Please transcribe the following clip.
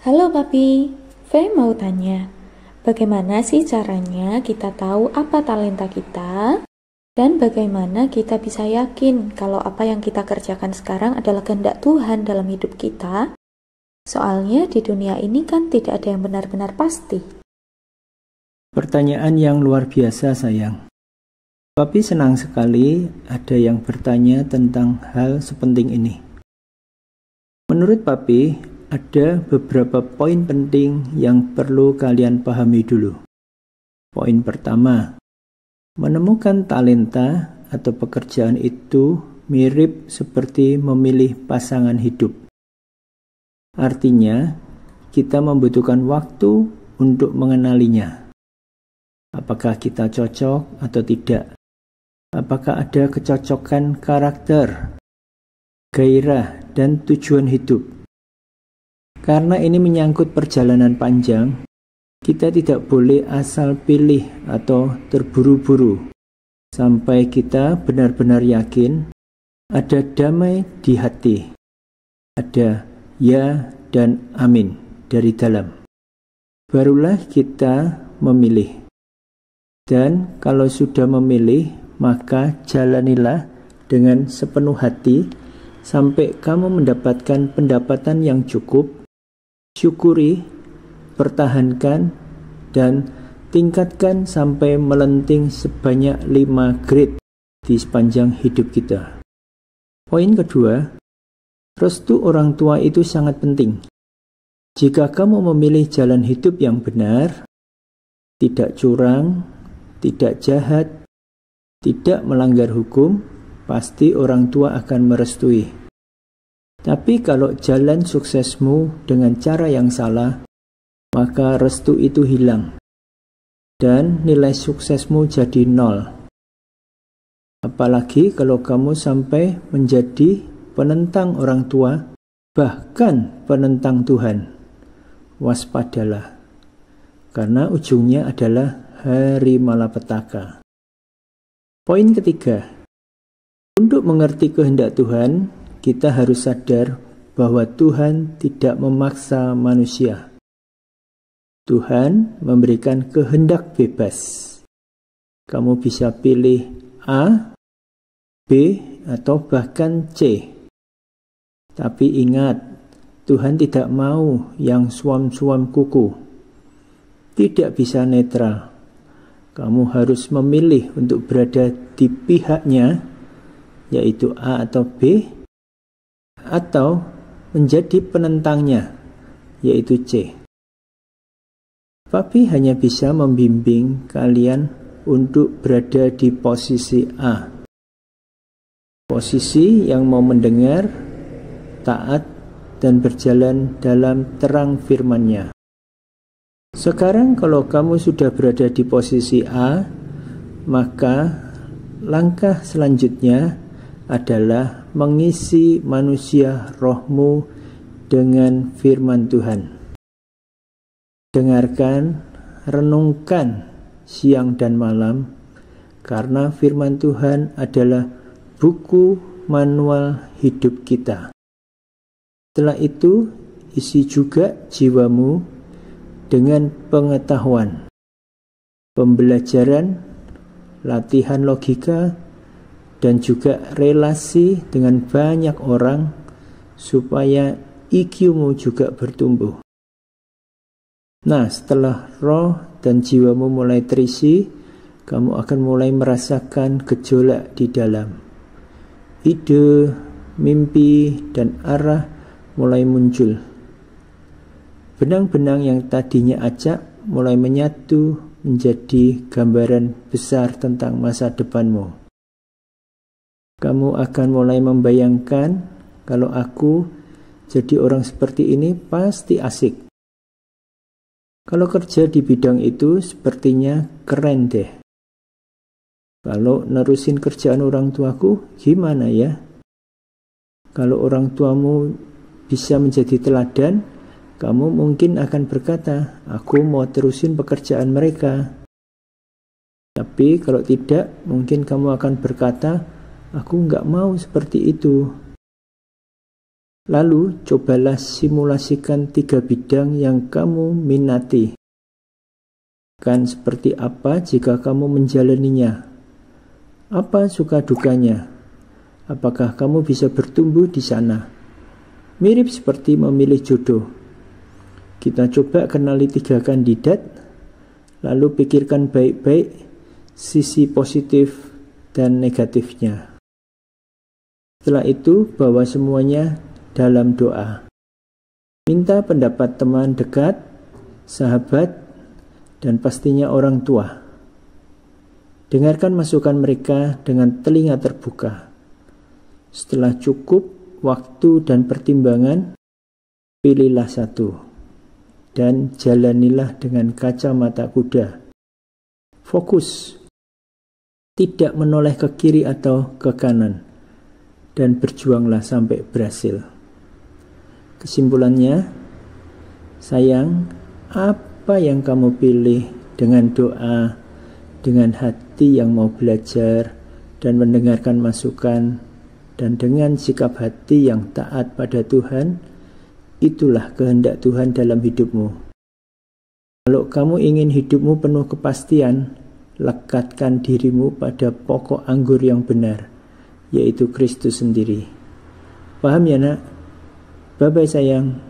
Halo Papi, V mau tanya, bagaimana sih caranya kita tahu apa talenta kita? Dan bagaimana kita bisa yakin kalau apa yang kita kerjakan sekarang adalah kehendak Tuhan dalam hidup kita? Soalnya di dunia ini kan tidak ada yang benar-benar pasti. Pertanyaan yang luar biasa, sayang. Papi senang sekali ada yang bertanya tentang hal sepenting ini. Menurut Papi, ada beberapa poin penting yang perlu kalian pahami dulu. Poin pertama, menemukan talenta atau pekerjaan itu mirip seperti memilih pasangan hidup. Artinya, kita membutuhkan waktu untuk mengenalinya. Apakah kita cocok atau tidak? Apakah ada kecocokan karakter, gairah, dan tujuan hidup? Karena ini menyangkut perjalanan panjang, kita tidak boleh asal pilih atau terburu-buru sampai kita benar-benar yakin ada damai di hati, ada ya dan amin dari dalam. Barulah kita memilih. Dan kalau sudah memilih, maka jalanilah dengan sepenuh hati sampai kamu mendapatkan pendapatan yang cukup. Syukuri, pertahankan, dan tingkatkan sampai melenting sebanyak 5 grade di sepanjang hidup kita. Poin kedua, restu orang tua itu sangat penting. Jika kamu memilih jalan hidup yang benar, tidak curang, tidak jahat, tidak melanggar hukum, pasti orang tua akan merestui. Tapi kalau jalan suksesmu dengan cara yang salah, maka restu itu hilang dan nilai suksesmu jadi 0. Apalagi kalau kamu sampai menjadi penentang orang tua, bahkan penentang Tuhan. Waspadalah, karena ujungnya adalah hari malapetaka. Poin ketiga, untuk mengerti kehendak Tuhan, kita harus sadar bahwa Tuhan tidak memaksa manusia. Tuhan memberikan kehendak bebas. Kamu bisa pilih A, B, atau bahkan C. Tapi ingat, Tuhan tidak mau yang suam-suam kuku. Tidak bisa netral. Kamu harus memilih untuk berada di pihaknya, yaitu A atau B, atau menjadi penentangnya, yaitu C. Papi hanya bisa membimbing kalian untuk berada di posisi A. Posisi yang mau mendengar, taat, dan berjalan dalam terang firman-Nya. Sekarang kalau kamu sudah berada di posisi A, maka langkah selanjutnya adalah mengisi manusia rohmu dengan firman Tuhan. Dengarkan, renungkan siang dan malam, karena firman Tuhan adalah buku manual hidup kita. Setelah itu, isi juga jiwamu dengan pengetahuan, pembelajaran, latihan logika, dan juga relasi dengan banyak orang supaya IQ-mu juga bertumbuh. Nah, setelah roh dan jiwamu mulai terisi, kamu akan mulai merasakan gejolak di dalam. Ide, mimpi, dan arah mulai muncul. Benang-benang yang tadinya acak mulai menyatu menjadi gambaran besar tentang masa depanmu. Kamu akan mulai membayangkan, kalau aku jadi orang seperti ini pasti asik. Kalau kerja di bidang itu sepertinya keren deh. Kalau nerusin kerjaan orang tuaku gimana ya? Kalau orang tuamu bisa menjadi teladan, kamu mungkin akan berkata, aku mau terusin pekerjaan mereka. Tapi kalau tidak, mungkin kamu akan berkata, aku nggak mau seperti itu. Lalu cobalah simulasikan 3 bidang yang kamu minati. Kan seperti apa jika kamu menjalaninya? Apa suka dukanya? Apakah kamu bisa bertumbuh di sana? Mirip seperti memilih jodoh. Kita coba kenali 3 kandidat, lalu pikirkan baik-baik sisi positif dan negatifnya. Setelah itu, bawa semuanya dalam doa. Minta pendapat teman dekat, sahabat, dan pastinya orang tua. Dengarkan masukan mereka dengan telinga terbuka. Setelah cukup waktu dan pertimbangan, pilihlah satu dan jalanilah dengan kacamata kuda. Fokus, tidak menoleh ke kiri atau ke kanan, dan berjuanglah sampai berhasil. Kesimpulannya, sayang, apa yang kamu pilih dengan doa, dengan hati yang mau belajar dan mendengarkan masukan, dan dengan sikap hati yang taat pada Tuhan, itulah kehendak Tuhan dalam hidupmu. Kalau kamu ingin hidupmu penuh kepastian, lekatkan dirimu pada pokok anggur yang benar, yaitu Kristus sendiri. Paham ya nak? Bye-bye sayang.